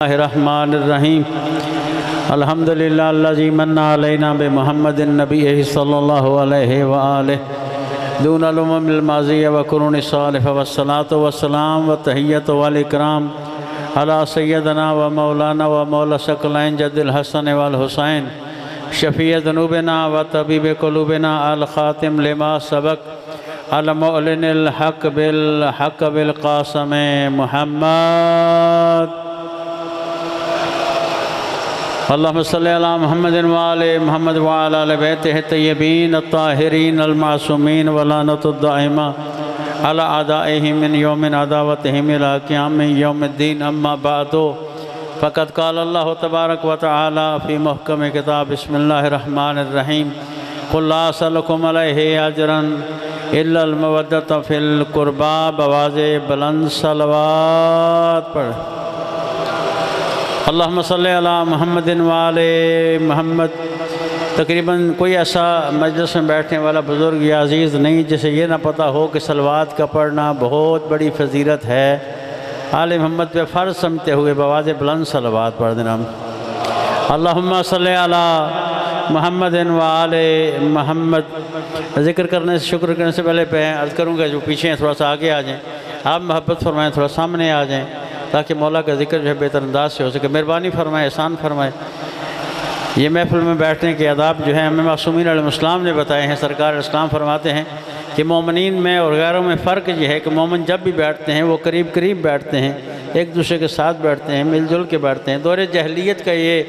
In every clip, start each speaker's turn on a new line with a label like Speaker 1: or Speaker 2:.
Speaker 1: रहमानिर्रहीम अल्हम्दुलिल्लाह अल्लज़ी मन्ना अलैना बि मुहम्मदिन नबी सल्लल्लाहु अलैहि व आलिहि दूनल उममिल माज़िया व कुरूनि सालिह वस्सलातु वस्सलाम व तहियतु वल इकराम अला सय्यदना व मौलाना व मौला सकलैन जद्दिल हसन वल हुसैन शफ़ीअ ज़ुनूबिना व तबीब क़ुलूबिना अल ख़ातिम लिमा सबक़ अल मुअलिनिल हक़ बिल क़ासिम मुहम्मद अल्लाहुम्मा सल्लि अला मुहम्मदिन व आले मुहम्मद व अला आलि बैतिहि तय्यबीन अत्ताहिरीन अल मासूमीन व लानतु दाइमा अला अदाइहिम मिन यौमिन अदावतिहिम इला क़ियाम यौमिद्दीन अम्मा बअदु फ़क़द क़ाल अल्लाहु तबारक व तआला फ़ी मुहकम किताब बिस्मिल्लाहिर रहमानिर रहीम क़ुल ला असअलुकुम अलैहि अजरन इल्लल मवद्दत फ़िल क़ुरबा बवाज़े बुलंद सलवात पढ़ अल्लाहुम्मा सल्लि अला मुहम्मदिन व आले मुहम्मद। तकरीबन कोई ऐसा मजलिस में बैठने वाला बुज़ुर्ग या अज़ीज़ नहीं जिसे ये ना पता हो कि सलवात का पढ़ना बहुत बड़ी फजीलत है। आले मोहम्मद पे फ़र्ज़ समझते हुए बवाज़े बुलंद सलवात पढ़ देना। अल्लाहुम्मा सल्लि अला मुहम्मदिन व आले मुहम्मद। ज़िक्र करने से शुक्र करने से पहले अर्ज़ करूँगा जो पीछे हैं थोड़ा सा आगे आ जाएँ, आप मोहब्बत फरमाएँ, थोड़ा सामने आ जाएँ ताकि मौला का ज़िक्र जो है बेहतर अंदाज से हो सके। मेहरबानी फरमाए, एहसान फरमाए। ये महफ़िल में बैठने के आदाब जो है हमें मासूमीन अलैहिस्सलाम ने बताए हैं। सरकार इस्लाम फरमाते हैं कि मोमिनीन में और गैरों में फ़र्क ये है कि मोमिन जब भी बैठते हैं वो करीब करीब बैठते हैं, एक दूसरे के साथ बैठते हैं, मिलजुल के बैठते हैं। दौरे जहलियत का ये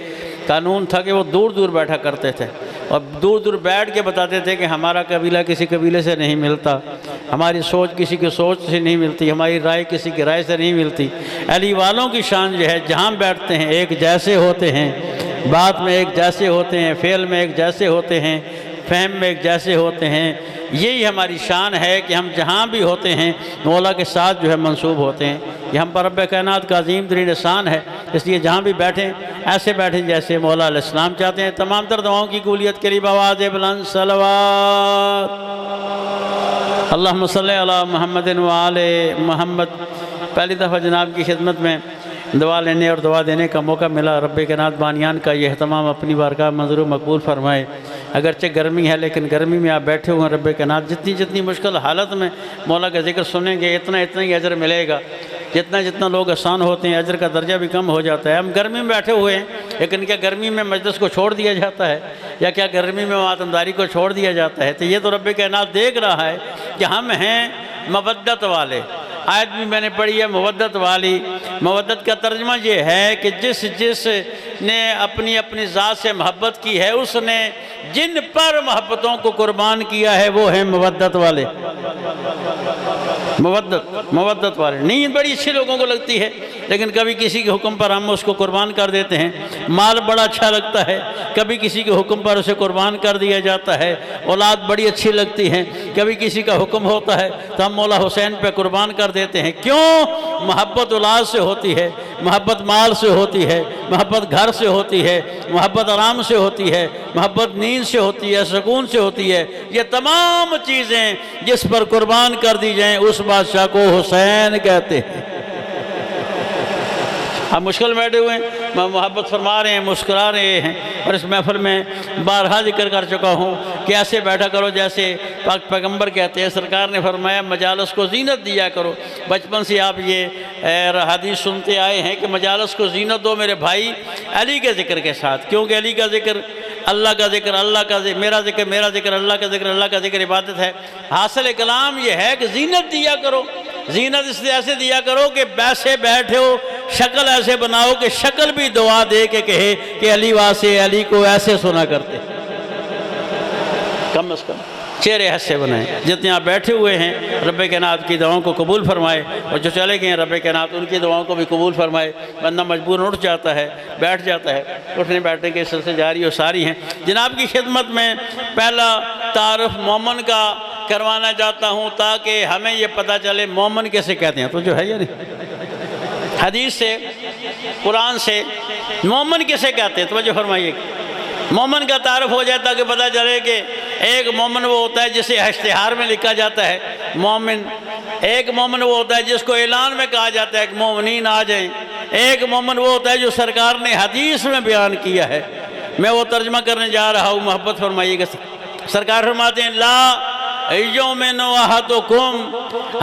Speaker 1: कानून था कि वो दूर दूर बैठा करते थे और दूर दूर बैठ के बताते थे कि हमारा कबीला किसी कबीले से नहीं मिलता, हमारी सोच किसी की सोच से नहीं मिलती, हमारी राय किसी की राय से नहीं मिलती। अली वालों की शान जो है जहाँ बैठते हैं एक जैसे होते हैं, बात में एक जैसे होते हैं, फ़ेल में एक जैसे होते हैं, फ़हम में एक जैसे होते हैं। यही हमारी शान है कि हम जहाँ भी होते हैं मौला के साथ जो है मंसूब होते हैं। ये हम पर रब्बे कायनात का अज़ीम तरीन एहसान है। इसलिए जहाँ भी बैठें ऐसे बैठें जैसे मौला अलैहिस्सलाम चाहते हैं। तमाम तर दुआओं की कबूलियत के लिए आवाज़ बुलंद सलवात। अल्लाहुम्मा सल्लि अला मुहम्मदिन व आले मुहम्मद। पहली दफ़ा जनाब की खिदमत में दुआ लेने और दुआ देने का मौका मिला। रब्बे कायनात बानियान का ये एहतमाम अपनी बारगाह मंजूर मकबूल फरमाए। अगरचे गर्मी है लेकिन गर्मी में आप बैठे हुए हैं रब्बे कायनात, जितनी जितनी मुश्किल हालत में मौला का ज़िक्र सुनेंगे इतना इतना ही अजर मिलेगा। जितना जितना लोग आसान होते हैं अजर का दर्जा भी कम हो जाता है। हम गर्मी में बैठे हुए हैं लेकिन क्या गर्मी में मजलिस को छोड़ दिया जाता है या क्या गर्मी में मातमदारी को छोड़ दिया जाता है? तो ये तो रब्बे कायनात देख रहा है कि हम हैं मवद्दत वाले। आयत भी मैंने पढ़ी है मवद्दत वाली। मवद्दत का तर्जमा ये है कि जिस ने अपनी अपनी ज़ात से मोहब्बत की है उसने जिन पर मोहब्बतों को कुर्बान किया है वो है मवद्दत वाले। मवद्दत वाले। नींद बड़ी अच्छी लोगों को लगती है लेकिन कभी किसी के हुक्म पर हम उसको कुर्बान कर देते हैं। माल बड़ा अच्छा लगता है, कभी किसी के हुक्म पर उसे कुर्बान कर दिया जाता है। औलाद बड़ी अच्छी लगती है, कभी किसी का हुक्म होता है तो हम मौला हुसैन पे कुर्बान कर देते हैं। क्यों? मोहब्बत औलाद से होती है, मोहब्बत माल से होती है, मोहब्बत घर से होती है, मोहब्बत आराम से होती है, मोहब्बत नींद से होती है, सुकून से होती है। ये तमाम चीज़ें जिस पर कुर्बान कर दी जाएँ उस बादशाह को हुसैन कहते हैं। हम मुश्किल बैठे हुए हैं, मोहब्बत फरमा रहे हैं, मुस्कुरा रहे हैं। और इस महफिल में बारहा जिक्र कर चुका हूँ कि ऐसे बैठा करो जैसे पाक पैगम्बर कहते हैं। सरकार ने फरमाया मजालस को जीनत दिया करो। बचपन से आप ये हदीस सुनते आए हैं कि मजालस को जीनत दो मेरे भाई अली के ज़िक्र के साथ। क्योंकि अली का ज़िक्र अल्लाह का ज़िक्र, अल्लाह का ज़िक्र, मेरा ज़िक्र, अल्लाह का ज़िक्र, अल्लाह का ज़िक्र इबादत है। हासिल कलाम ये है कि जीनत दिया करो। जीनत इसलिए ऐसे दिया करो कि वैसे बैठे हो, शक्ल ऐसे बनाओ कि शक्ल भी दुआ दे के कहे कि अली वासे अली को ऐसे सुना करते। कम अज़ कम चेहरे ऐसे बनाए। जितने आप बैठे हुए हैं रब्बे कायनात की दुआओं को कबूल फरमाए और जो चले गए हैं रब्बे कायनात उनकी दुआओं को भी कबूल फरमाए। बंदा मजबूर उठ जाता है, बैठ जाता है, उठने बैठने के सिलसिले जारी और सारी हैं। जनाब की खिदमत में पहला तारुफ मोमिन का करवाना चाहता हूँ ताकि हमें ये पता चले मोमिन कैसे कहते हैं। तो जो है या नहीं हदीस से कुरान से मोमिन कैसे कहते हैं तो जो फरमाइए मोमिन का तारुफ हो जाए ताकि पता चले कि एक मोमिन वो होता है जिसे इश्तिहार में लिखा जाता है मोमिन, एक मोमिन वो होता है जिसको ऐलान में कहा जाता है कि मोमिनीन आ जाएं, एक मोमिन वो होता है जो सरकार ने हदीस में बयान किया है। मैं वो तर्जमा करने जा रहा हूँ, मोहब्बत फरमाइएगा। सरकार फरमाते हैं ला युमिनु अहदुकुम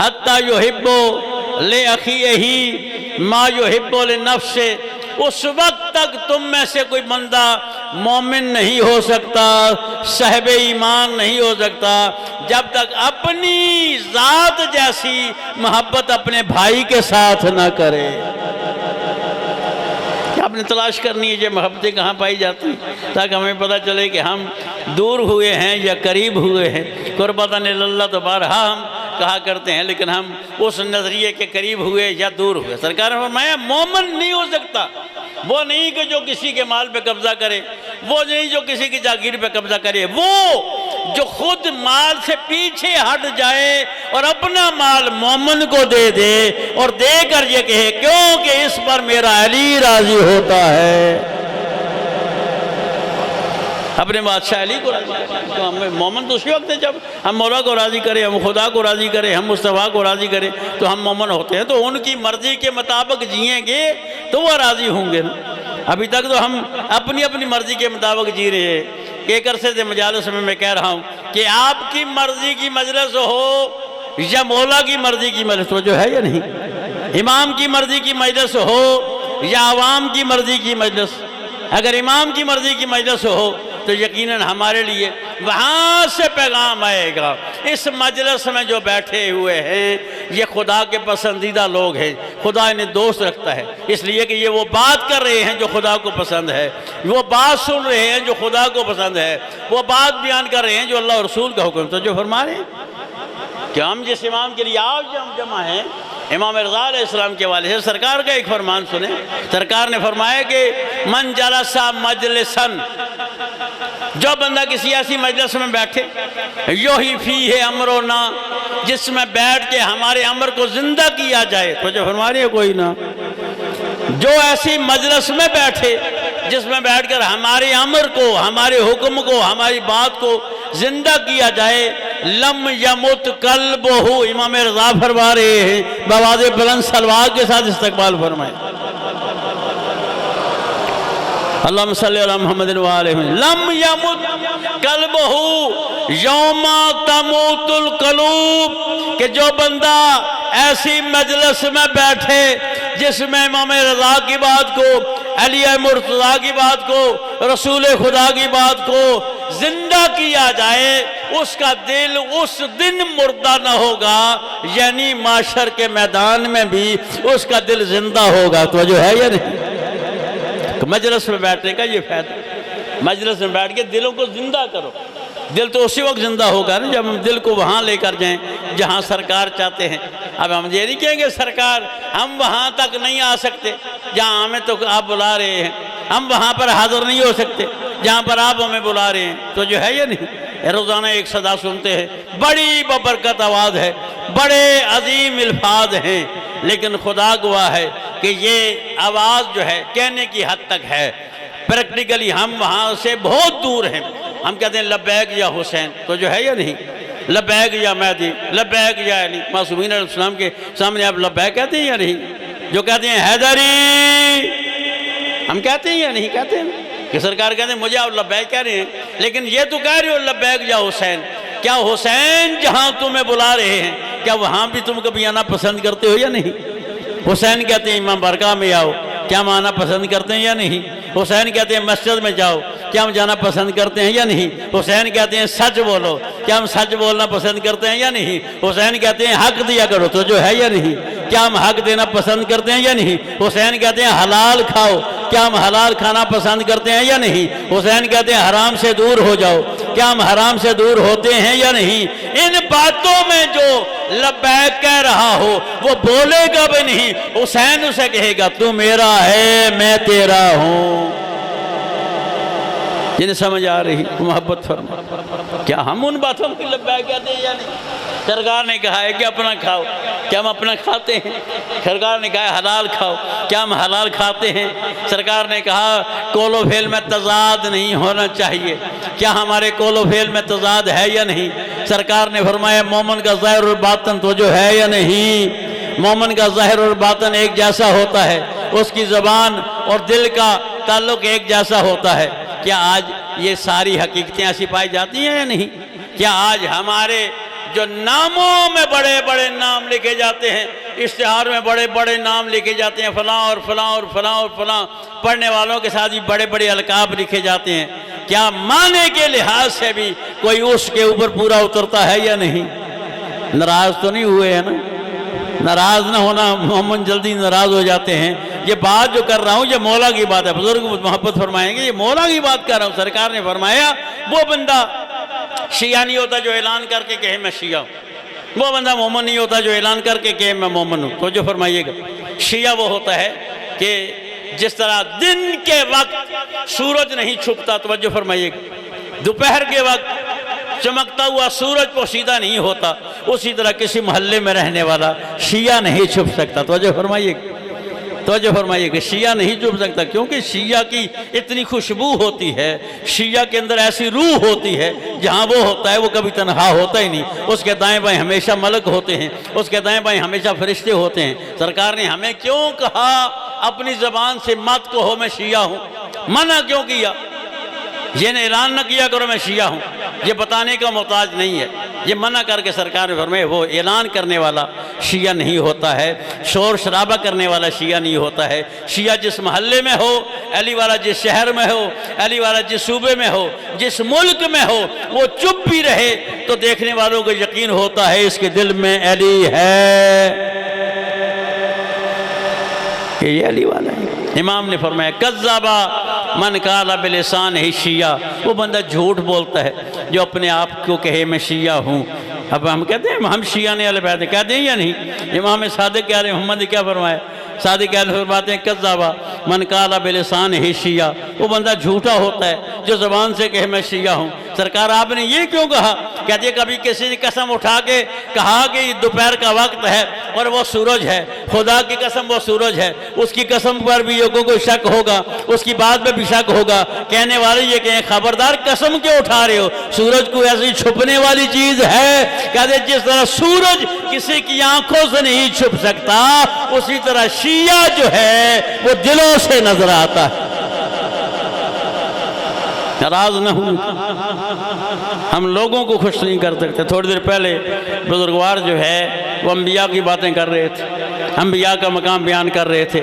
Speaker 1: हत्ता युहिब्बु ले अखीही मा युहिब्बु लिनफ्से। उस वक्त तक तुम में से कोई बंदा मोमिन नहीं हो सकता, साहिब ईमान नहीं हो सकता, जब तक अपनी ज़ात जैसी मोहब्बत अपने भाई के साथ ना करे। आपने तलाश करनी है ये मोहब्बतें कहाँ पाई जाती हैं, ताकि हमें पता चले कि हम दूर हुए हैं या करीब हुए हैं। कुर्बतन इल्लल्लाह तो बारहा हम कहा करते हैं, लेकिन हम उस नज़रिए के करीब हुए या दूर हुए। सरकार ने फरमाया मोमिन नहीं हो सकता वो नहीं कि जो किसी के माल पे कब्जा करे, वो नहीं जो किसी की जागीर पे कब्जा करे, वो जो खुद माल से पीछे हट जाए और अपना माल मोमिन को दे दे और देकर ये कहे क्योंकि इस पर मेरा अली राजी होता है। अपने बादशाह अली को राजी तो हमें मोमिन तो उसी वक्त है जब हम मौला को राज़ी करें, हम खुदा को राज़ी करें, हम मुस्तफ़ा को राज़ी करें तो हम मोमिन होते हैं। तो उनकी मर्ज़ी के मुताबिक जिएंगे तो वह राज़ी होंगे ना। अभी तक तो हम अपनी अपनी मर्ज़ी के मुताबिक जी रहे हैं। एक अरसे से मजालिस में मैं कह रहा हूँ कि आपकी मर्ज़ी की मजलिस हो या मौला की मर्ज़ी की मजलिस हो, जो है या नहीं, इमाम की मर्ज़ी की मजलिस हो या आवाम की मर्ज़ी की मजलिस, अगर इमाम की मर्ज़ी की मजलिस हो तो यकीनन हमारे लिए वहाँ से पैगाम आएगा। इस मजलिस में जो बैठे हुए हैं ये खुदा के पसंदीदा लोग हैं, खुदा इन्हें दोस्त रखता है, इसलिए कि ये वो बात कर रहे हैं जो खुदा को पसंद है, वो बात सुन रहे हैं जो खुदा को पसंद है, वो बात बयान कर रहे हैं जो अल्लाह और रसूल का हुक्म। तो जो फरमा रहे हैं कि हम जिस इमाम के लिए आज हम जमा हैं, इमाम रज़ा अलैहिस्सलाम के वाले से सरकार का एक फरमान सुने। सरकार ने फरमाया कि मन जलसा मजलिसन, जो बंदा किसी ऐसी मजलिस में बैठे यो ही फी है अमरो ना, जिसमें बैठ के हमारे अमर को जिंदा किया जाए। तो जो फरमा रही है कोई ना, जो ऐसी मजलिस में बैठे जिसमें बैठकर हमारे अमर को, हमारे हुक्म को, हमारी बात को जिंदा किया जाए, लम यमुत कल्बहु। इमाम रज़ा फरमा रहे हैं बवाज़े बुलंद सलवात के साथ इस्तकबाल फरमाए, अल्लाहुम्मा सल्ली अला मुहम्मदिन व आलिहि। लम यमुत कल्बहु यौमा तमूतुल कलूब, कि जो बंदा ऐसी मजलिस में बैठे जिसमें इमाम रज़ा की बात को, अली मुर्तज़ा की बात को, रसूल खुदा की बात को जिंदा किया जाए, उसका दिल उस दिन मुर्दा न होगा, यानी माशर के मैदान में भी उसका दिल जिंदा होगा। तो जो है या नहीं, मजलिस में बैठने का ये फायदा, मजलिस में बैठ के दिलों को जिंदा करो। दिल तो उसी वक्त जिंदा होगा ना जब हम दिल को वहाँ लेकर जाएं जहाँ सरकार चाहते हैं। अब हम ये नहीं कहेंगे सरकार हम वहाँ तक नहीं आ सकते जहाँ हमें तो आप बुला रहे हैं, हम वहाँ पर हाजिर नहीं हो सकते जहाँ पर आप हमें बुला रहे हैं। तो जो है या नहीं, रोज़ाना एक सदा सुनते हैं, बड़ी बबरकत आवाज़ है, बड़े अजीम अल्फाज हैं, लेकिन खुदा गवाह है कि ये आवाज़ जो है कहने की हद तक है, प्रैक्टिकली हम वहाँ से बहुत दूर हैं। हम कहते हैं लब्बैक या हुसैन, तो जो है या नहीं, लब्बैक या महदी, लब्बैक या अली। मासूमीन अलैहिस्सलाम के सामने आप लब्बैक कहते हैं या नहीं? जो कहते हैं हैदरी, हम कहते हैं या नहीं कहते हैं? कि सरकार कहते हैं मुझे आप लब्बैक कह रहे हैं, लेकिन ये तो कह रहे हो लब्बैक या हुसैन। क्या हुसैन जहाँ तुम्हें बुला रहे हैं क्या वहाँ भी तुम कभी आना पसंद करते हो या नहीं? हुसैन कहते हैं इमाम बारगाह में आओ, क्या हम आना पसंद करते हैं या नहीं? हुसैन कहते हैं मस्जिद में जाओ, क्या हम जाना पसंद करते हैं या नहीं? हुसैन कहते हैं सच बोलो, क्या हम सच बोलना पसंद करते हैं या नहीं? हुसैन कहते हैं हक दिया करो, तो जो है या नहीं, क्या हम हक देना पसंद करते हैं या नहीं? हुसैन कहते हैं हलाल खाओ, क्या हम हलाल खाना पसंद करते हैं या नहीं? हुसैन कहते हैं हराम से दूर हो जाओ, क्या हम हराम से दूर होते हैं या नहीं? इन बातों में जो लब्बैक कह रहा हो वो बोलेगा भी नहीं, हुसैन उसे कहेगा तू मेरा है मैं तेरा हूँ। जिन्हें समझ आ रही मोहब्बत फरमा, क्या हम उन बातों की लब्बैक कहते हैं या नहीं? सरकार ने कहा है कि अपना खाओ, क्या हम अपना खाते हैं? सरकार ने कहा है हलाल खाओ, क्या हम हलाल खाते हैं? सरकार ने कहा कोलो फेल में तजाद नहीं होना चाहिए, क्या हमारे कोलो फेल में तजाद है या नहीं? सरकार ने फरमाया मोमिन का ज़ाहिर और बातन तो जो है या नहीं, मोमिन का ज़ाहिर और बातन एक जैसा होता है, उसकी ज़बान और दिल का ताल्लुक एक जैसा होता है। क्या आज ये सारी हकीकतें ऐसी पाई जाती हैं या नहीं? क्या आज हमारे जो नामों में बड़े बड़े नाम लिखे जाते हैं, इश्तिहार में बड़े बड़े नाम लिखे जाते हैं, फलां और फलां और फलां और फलां, पढ़ने वालों के साथ भी बड़े बड़े अलकाब लिखे जाते हैं, क्या माने के लिहाज से भी कोई उसके ऊपर पूरा उतरता है या नहीं? नाराज तो नहीं हुए हैं ना? नाराज ना होना, मोहम्मद जल्दी नाराज हो जाते हैं। ये बात जो कर रहा हूँ ये मौला की बात है, बुजुर्ग मोहब्बत फरमाएंगे, ये मौला की बात कर रहा हूँ। सरकार ने फरमाया वो बंदा शिया नहीं होता जो ऐलान करके कहे मैं शिया हूँ, वो बंदा मोमन नहीं होता जो ऐलान करके कहे मैं मोमन हूँ। तो जो फरमाइएगा, शिया वो होता है कि जिस तरह दिन के वक्त सूरज नहीं छुपता, तवज्जो फरमाइएगा, दोपहर के वक्त चमकता हुआ सूरज पोशीदा नहीं होता, उसी तरह किसी मोहल्ले में रहने वाला शिया नहीं छुप सकता। तवज्जो फरमाइएगा, तवज्जो फरमाइएगा, शिया नहीं छुप सकता, क्योंकि शिया की इतनी खुशबू होती है, शिया के अंदर ऐसी रूह होती है, जहाँ वो होता है वो कभी तनहा होता ही नहीं। उसके दाएं बाएं हमेशा मलक होते हैं, उसके दाएं बाएं हमेशा फरिश्ते होते हैं। सरकार ने हमें क्यों कहा अपनी ज़बान से मत कहो मैं शिया हूँ? मना क्यों किया? ये ऐलान न किया करो मैं शिया हूँ, ये बताने का मोहताज नहीं है। ये मना करके सरकार ने फरमाया वो ऐलान करने वाला शिया नहीं होता है, शोर शराबा करने वाला शिया नहीं होता है। शिया जिस महल्ले में हो, अली वाला जिस शहर में हो, अली वाला जिस सूबे में हो, जिस मुल्क में हो, वो चुप भी रहे तो देखने वालों को यकीन होता है इसके दिल में अली है, ये अली वाला है। इमाम ने फरमाया कज़्ज़ाबा मन काला बिलिसान ही शिया, वो बंदा झूठ बोलता है जो अपने आप को कहे मैं शिया हूँ। अब हम कहते हैं हम शिया ने वाले बैठे, कहते हैं या नहीं? इमाम सादिक कह रहे मोहम्मद ने क्या फरमाया? सादिक कह फरमाते हैं कज़्ज़ाबा मन काला बिलिसान ही शिया, वो बंदा झूठा होता है जो ज़बान से कहे मैं शिया हूँ। सरकार आपने ये क्यों कहा? कहते कभी किसी ने कसम उठा के कहा कि दोपहर का वक्त है और वो सूरज है, खुदा की कसम वो सूरज है, उसकी कसम पर भी लोगों को शक होगा, उसकी बात पे भी शक होगा। कहने वाले ये कहें खबरदार कसम क्यों उठा रहे हो, सूरज को ऐसी छुपने वाली चीज है। कहते जिस तरह सूरज किसी की आंखों से नहीं छुप सकता, उसी तरह शिया जो है वो दिलों से नजर आता है। नाराज न हूँ, हम लोगों को खुश नहीं कर सकते। थोड़ी देर पहले बुजुर्गवार जो है वो अम्बिया की बातें कर रहे थे, अम्बिया का मकाम बयान कर रहे थे,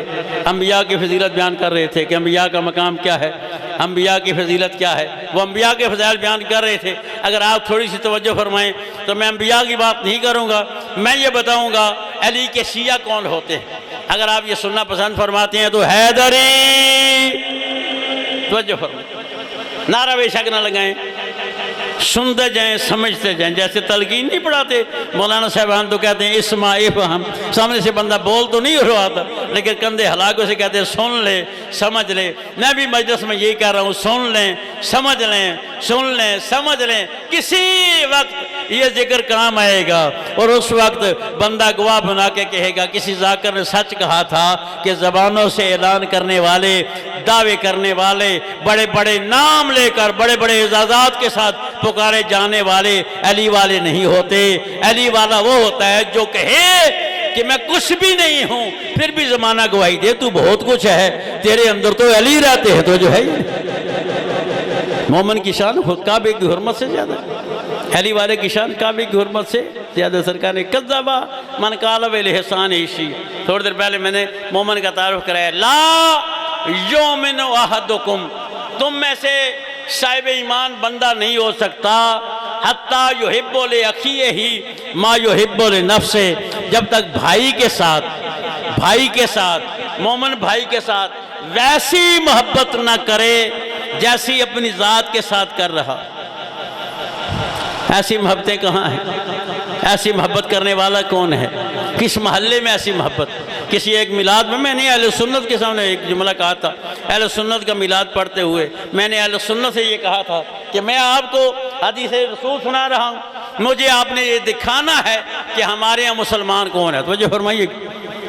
Speaker 1: अम्बिया की फजीलत बयान कर रहे थे कि अम्बिया का मकाम क्या है, अम्बिया की फजीलत क्या है। वो अम्बिया के फज़ाइल बयान कर रहे थे। अगर आप थोड़ी सी तवज्जो फरमाएं तो मैं अम्बिया की बात नहीं करूँगा, मैं ये बताऊँगा अली के शिया कौन होते हैं। अगर आप ये सुनना पसंद फरमाते हैं तो हैदरी, तवज्जो फरमाएं, नारा बेशक न लगाएं, सुनते जाएं समझते जाएं। जैसे तलकीन नहीं पढ़ाते मौलाना साहबान तो कहते हैं इस्मा इफ़हम, सामने से बंदा बोल तो नहीं रहा था लेकिन कंधे हलाकों से कहते हैं सुन ले समझ ले। मैं भी मजलिस में यही कह रहा हूँ, सुन लें समझ लें, सुन लें समझ लें, किसी वक्त ये जिक्र काम आएगा और उस वक्त बंदा गवाह बना के कहेगा किसी जाकर ने सच कहा था कि ज़बानों से ऐलान करने वाले, दावे करने वाले, बड़े बड़े नाम लेकर बड़े बड़े एजाज़ात के साथ पुकारे जाने वाले अली वाले नहीं होते। अली वाला वो होता है जो कहे कि मैं कुछ भी नहीं हूँ फिर भी ज़माना गवाही दे तू बहुत कुछ है, तेरे अंदर तो अली रहते हैं। तो जो है मोमिन की शान काबे की हुर्मत से ज़्यादा, अली वाले की शान काबे की हुर्मत से ज़्यादा। सरकार ने कज़्ज़ाबा मन काला बिलिसान इशी, थोड़ी देर पहले मैंने मोमिन का तारुफ कराया। ला युमिनु अहदुकुम, तुम में से साहिब ईमान बंदा नहीं हो सकता हत्ता युहिब्बु li अखीही मा युहिब्बु li नफ्से, जब तक भाई के साथ मोमिन भाई के साथ वैसी मोहब्बत ना करे जैसी अपनी ज़ात के साथ कर रहा। ऐसी मोहब्बतें कहाँ हैं? ऐसी मोहब्बत करने वाला कौन है? किस महल्ले में ऐसी मोहब्बत? किसी एक मिलाद में मैंने अहले सुन्नत के सामने एक जुमला कहा था, अहले सुन्नत का मिलाद पढ़ते हुए मैंने अहले सुन्नत से ये कहा था कि मैं आपको हदीस रसूल सुना रहा हूँ, मुझे आपने ये दिखाना है कि हमारे यहाँ मुसलमान कौन है। तो मुझे फरमाइए,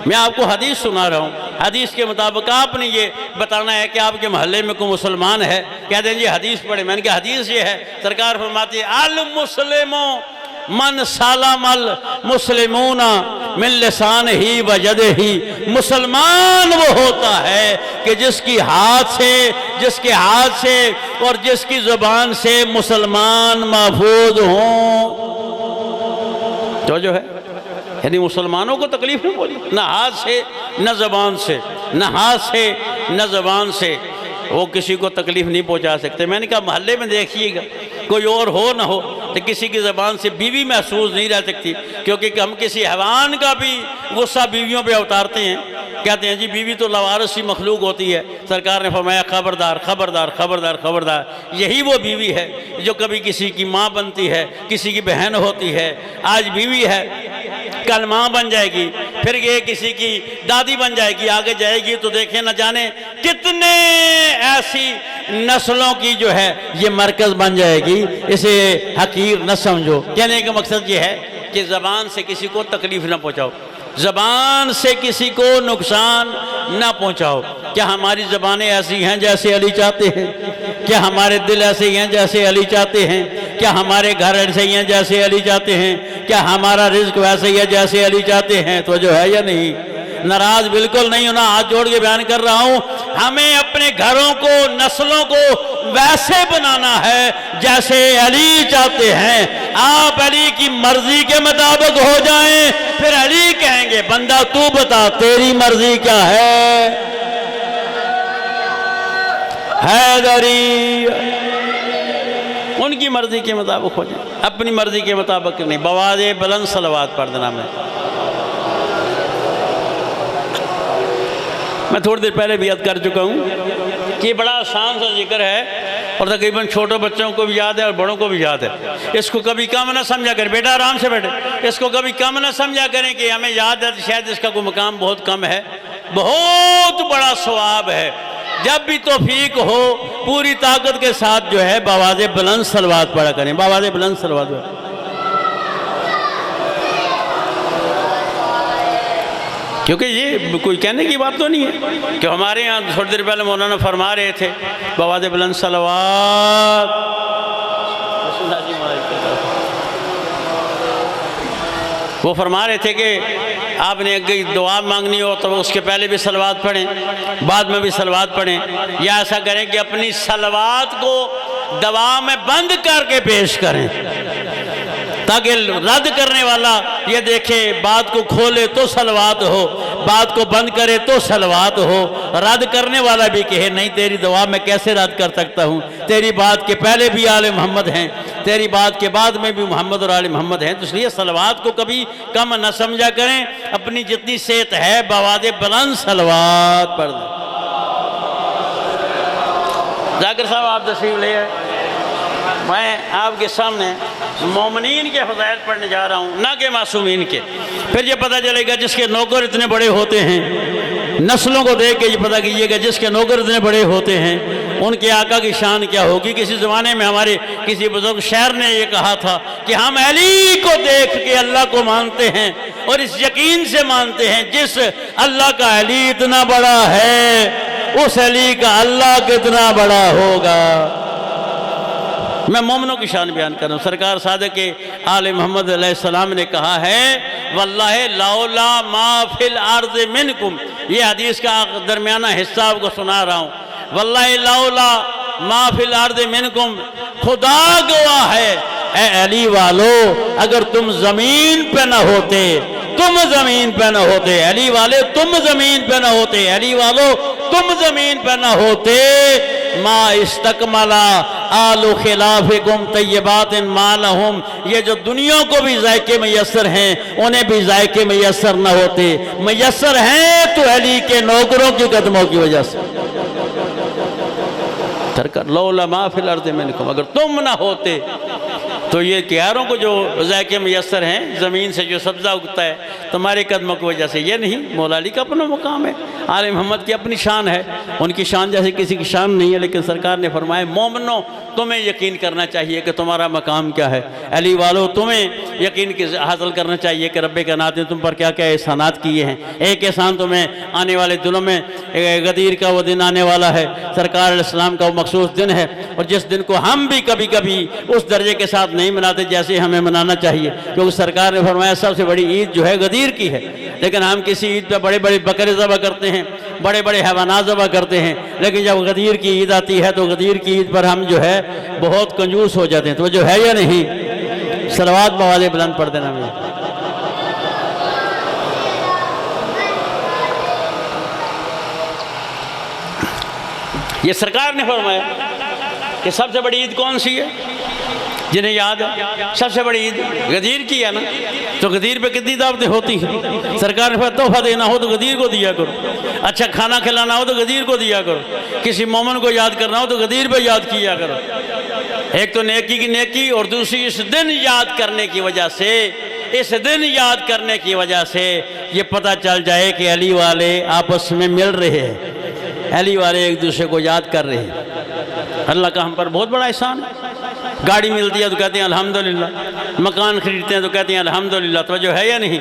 Speaker 1: मैं आपको हदीस सुना रहा हूँ, हदीस के मुताबिक आपने ये बताना है कि आपके महल्ले में कोई मुसलमान है। कहते हैं जी हदीस पढ़े, मैंने कहा हदीस ये है। सरकार फरमाती है अल मुस्लिमों मन सालामल मुस्लिमूना मिन लिसान ही व यदे ही। मुसलमान वो होता है कि जिसके हाथ से और जिसकी ज़ुबान से मुसलमान महफूज हों। तो जो है यानी मुसलमानों को तकलीफ नहीं पहुंची, न हाथ से न ज़बान से, न हाथ से न ज़बान से वो किसी को तकलीफ़ नहीं पहुंचा सकते। मैंने कहा मोहल्ले में देखिएगा कोई और हो ना हो तो किसी की ज़बान से बीवी महसूस नहीं रह सकती, क्योंकि हम किसी हैवान का भी गुस्सा बीवियों पे उतारते हैं, कहते हैं जी बीवी तो लवारिस सी मखलूक होती है। सरकार ने फरमाया खबरदार खबरदार खबरदार खबरदार। यही वो बीवी है जो कभी किसी की माँ बनती है, किसी की बहन होती है, आज बीवी है कल माँ बन जाएगी, फिर ये किसी की दादी बन जाएगी, आगे जाएगी तो देखें न जाने कितने ऐसी नस्लों की जो है ये मरकज़ बन जाएगी। इसे हकीर न समझो। कहने का मकसद ये है कि ज़बान से किसी को तकलीफ़ न पहुँचाओ, ज़बान से किसी को नुकसान न पहुँचाओ। क्या हमारी ज़बानें ऐसी हैं जैसे अली चाहते हैं? क्या हमारे दिल ऐसे ही हैं जैसे अली चाहते हैं? क्या हमारे घर ऐसे ही हैं जैसे अली चाहते हैं? क्या हमारा रिज़्क़ वैसे ही है जैसे अली चाहते हैं? तो जो है या नहीं, नाराज़ बिल्कुल नहीं होना, हाथ जोड़ के बयान कर रहा हूँ। हमें अपने घरों को, नस्लों को वैसे बनाना है जैसे अली चाहते हैं। आप अली की मर्जी के मुताबिक हो जाएं, फिर अली कहेंगे बंदा तू बता तेरी मर्जी क्या है। हैदरी उनकी मर्जी के मुताबिक हो जाए, अपनी मर्जी के मुताबिक नहीं। बवाज़े बुलंद सलवात पढ़ देना। मैं थोड़ी देर पहले भी याद कर चुका हूँ कि बड़ा आसान सा जिक्र है और तकरीबन छोटे बच्चों को भी याद है और बड़ों को भी याद है। इसको कभी कम ना समझा करें, बेटा आराम से बैठे, इसको कभी कम ना समझा करें कि हमें याद है तो शायद इसका कोई मकाम बहुत कम है। बहुत बड़ा सवाब है। जब भी तौफीक हो पूरी ताकत के साथ जो है बवाज़े बुलंद सलवात पढ़ा करें। बवाज़े बुलंद सलवात क्योंकि ये कोई कहने की बात तो नहीं है कि हमारे यहाँ थोड़ी देर पहले मौलाना फरमा रहे थे बवाज़े बुलंद सलवात। वो फरमा रहे थे कि आपने अगर दुआ मांगनी हो तो उसके पहले भी सलवात पढ़ें, बाद में भी सलवात पढ़ें, या ऐसा करें कि अपनी सलवात को दवा में बंद करके पेश करें ताकि रद्द करने वाला ये देखे, बात को खोले तो सलवात हो, बात को बंद करे तो सलवात हो। रद्द करने वाला भी कहे नहीं तेरी दुआ मैं कैसे रद्द कर सकता हूँ, तेरी बात के पहले भी आले मोहम्मद हैं, तेरी बात के बाद में भी मोहम्मद और आले मोहम्मद हैं। तो इसलिए सलवात को कभी कम न समझा करें। अपनी जितनी सेहत है बवाज़े बुलंद सलवात पढ़ दें। जाकिर साहब आप तशरीफ ले आए। मैं आपके सामने मोमिनीन के फ़ज़ाइल पढ़ने जा रहा हूँ, ना कि मासूमीन के। फिर ये पता चलेगा जिसके नौकर इतने बड़े होते हैं, नस्लों को देख के ये पता कीजिएगा जिसके नौकर इतने बड़े होते हैं उनके आका की शान क्या होगी। किसी ज़माने में हमारे किसी बुजुर्ग शायर ने ये कहा था कि हम अली को देख के अल्लाह को मानते हैं और इस यकीन से मानते हैं जिस अल्लाह का अली इतना बड़ा है उस अली का अल्लाह कितना बड़ा होगा। मैं मोमिनों की शान बयान कर रहा हूँ। सरकार सादक के आले मोहम्मद अलैहिस्सलाम ने कहा है वल्लाहि लौला मा फिल अर्ज़ मिनकुम, ये हदीस का दरमियाना हिस्सा आपको सुना रहा हूँ। वल्लाहि लौला मा फिल अर्ज़ मिनकुम, खुदा गवाह है ए अली वालो अगर तुम ज़मीन पे न होते, तुम ज़मीन पे न होते, अली वाले तुम ज़मीन पे न होते, अली वालो तुम ज़मीन पे न होते, मा इस्तकमला आलु खिलाफिकुम तय्यबातिन मालहुम, ये जो दुनिया को भी जायके मैसर हैं उन्हें भी जायके मैसर न होते। मैसर हैं तो अली के नौकरों के कदमों की वजह से। लौला मा फिल अर्ज़ मिनकुम, अगर तुम ना होते तो ये क्यारों को जो जायके मैसर हैं, ज़मीन से जो सब्ज़ा उगता है तुम्हारे कदमों की वजह से। ये नहीं, मौला अली का अपना मुकाम है, आले मोहम्मद की अपनी शान है, उनकी शान जैसे किसी की शान नहीं है। लेकिन सरकार ने फरमाया मोमिनो तुम्हें यकीन करना चाहिए कि तुम्हारा मकाम क्या है। अली वालों तुम्हें यकीन हासिल करना चाहिए कि रब्बे कायनात ने तुम पर क्या क्या एहसानात किए हैं। एक एहसान तुम्हें आने वाले दिनों में गदीर का वो दिन आने वाला है, सरकार अलैहिस्सलाम का वो मखसूस दिन है, और जिस दिन को हम भी कभी कभी उस दर्जे के साथ नहीं नहीं मनाते जैसे हमें मनाना चाहिए, क्योंकि सरकार ने फरमाया सबसे बड़ी ईद जो है गदीर की है। लेकिन हम किसी ईद पे बड़े बड़े बकरे ज़बह करते हैं, बड़े बड़े हैवानात ज़बह करते हैं, लेकिन जब गदीर की ईद आती है तो गदीर की ईद पर हम जो है बहुत कंजूस हो जाते हैं। तो जो है या नहीं, सलवात बवाज़ बुलंद पढ़ देना। मैं ये सरकार ने फरमाया कि सबसे बड़ी ईद कौन सी है, जिन्हें याद है सबसे बड़ी ईद गदीर की है ना। तो गदीर पे कितनी दावतें होती हैं। सरकार ने फरमाया तोहफा देना हो तो गदीर को दिया करो, अच्छा खाना खिलाना हो तो गदीर को दिया करो, किसी मोमन को याद करना हो तो गदीर पे याद किया करो। एक तो नेकी की नेकी, और दूसरी इस दिन याद करने की वजह से, इस दिन याद करने की वजह से ये पता चल जाए कि अली वाले आपस में मिल रहे हैं, अली वाले एक दूसरे को याद कर रहे हैं। अल्लाह का हम पर बहुत बड़ा एहसान है। गाड़ी मिलती है तो कहते हैं अल्हम्दुलिल्लाह, मकान खरीदते हैं तो कहते हैं अल्हम्दुलिल्लाह। तो जो है या नहीं,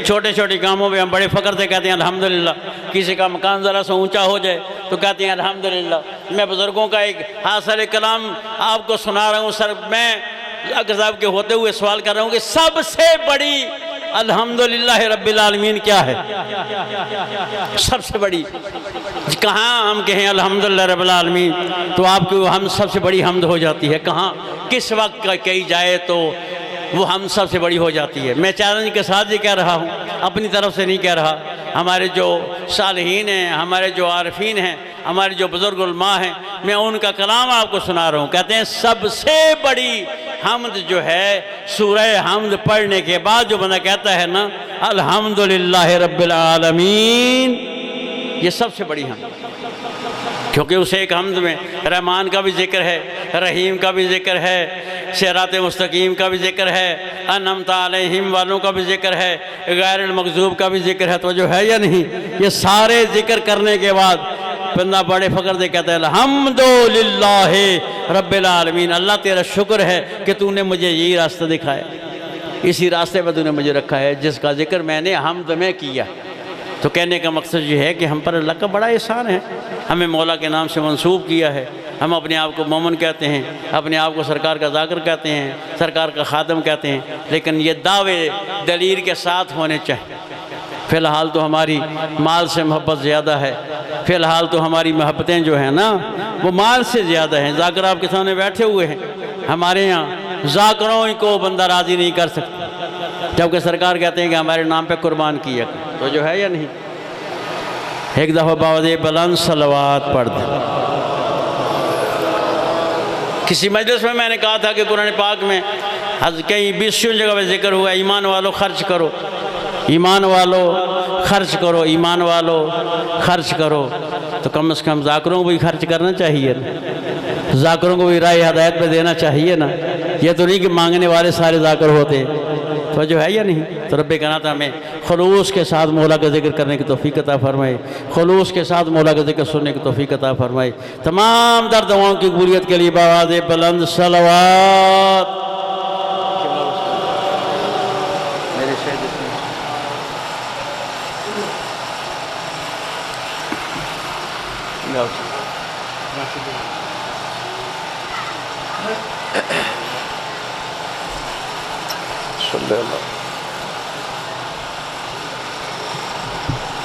Speaker 1: छोटे छोटे कामों में हम बड़े फ़ख्र से कहते हैं अल्हम्दुलिल्लाह। किसी का मकान ज़रा सा ऊंचा हो जाए तो कहते हैं अल्हम्दुलिल्लाह। मैं बुज़ुर्गों का एक हासिल कलाम आपको सुना रहा हूँ। सर मैं साहब के होते हुए सवाल कर रहा हूँ कि सबसे बड़ी अल्हम्दुलिल्लाह रब्बिल आलमीन क्या है? सबसे बड़ी कहाँ हम कहें अल्हम्दुलिल्लाह रब्बिल आलमीन तो आपकी हम सबसे बड़ी हमद हो जाती है। कहाँ किस वक्त कही जाए तो वो हम सबसे बड़ी हो जाती है। मैं चैलेंज के साथ ये कह रहा हूँ, अपनी तरफ से नहीं कह रहा। हमारे जो सालिहीन हैं, हमारे जो आरिफीन हैं, हमारे जो बुज़ुर्ग उलमा हैं, मैं उनका कलाम आपको सुना रहा हूँ। कहते हैं सबसे बड़ी हमद जो है सूरह हमद पढ़ने के बाद जो बंदा कहता है ना अल्हम्दुलिल्लाह रब्बिल आलमीन, ये सबसे बड़ी हमद, क्योंकि उसे एक हमद में रहमान का भी जिक्र है, रहीम का भी जिक्र है, सिरात मुस्तकीम का भी जिक्र है, अनअमत अलैहिम वालों का भी जिक्र है, गैरुल मग़ज़ूब का भी जिक्र है। तो जो है या नहीं, ये सारे जिक्र करने के बाद बंदा बड़े फ़ख्र से कहता है अल्हम्दुलिल्लाह रब्बिल आलमीन। अल्लाह तेरा शुक्र है कि तूने मुझे यही रास्ता दिखाया, इसी रास्ते पर तूने मुझे रखा है जिसका जिक्र मैंने हमद में किया। तो कहने का मकसद ये है कि हम पर अल्लाह का बड़ा एहसान है, हमें मौला के नाम से मंसूब किया है। हम अपने आप को मोमन कहते हैं, अपने आप को सरकार का ज़ाकिर कहते हैं, सरकार का खादम कहते हैं, लेकिन ये दावे दलील के साथ होने चाहिए। फ़िलहाल तो हमारी माल से मोहब्बत ज़्यादा है, फ़िलहाल तो हमारी मोहब्बतें जो हैं ना वो माल से ज़्यादा हैं। ज़ाकिर आपके सामने बैठे हुए हैं, हमारे यहाँ ज़ाकिरों को बंदा राज़ी नहीं कर सकता, जबकि सरकार कहते हैं कि हमारे नाम पे कुर्बान किया। तो जो है या नहीं, एक दफ़ा बावज़े बुलंद सलवात पढ़ दें। किसी मजलिस में मैंने कहा था कि कुरान पाक में कई 20 जगह पर जिक्र हुआ ईमान वालों खर्च करो, ईमान वालों खर्च करो, ईमान वालों खर्च करो। तो कम से कम ज़ाकिरों को भी खर्च करना चाहिए ना, ज़ाकिरों को भी राय हदायत पे देना चाहिए ना। ये तो नहीं कि मांगने वाले सारे ज़ाकिर होते, तो जो है या नहीं। तो रब्बे कहना था हमें खुलूस के साथ मौला का जिक्र करने की तौफीक अता फरमाए, खुलूस के साथ मौला का जिक्र सुनने की तौफीक अता फरमाए। तमाम दर दुआओं की कबूलियत के लिए बावाज़े बुलंद सलवात।
Speaker 2: सल्लल्लाहु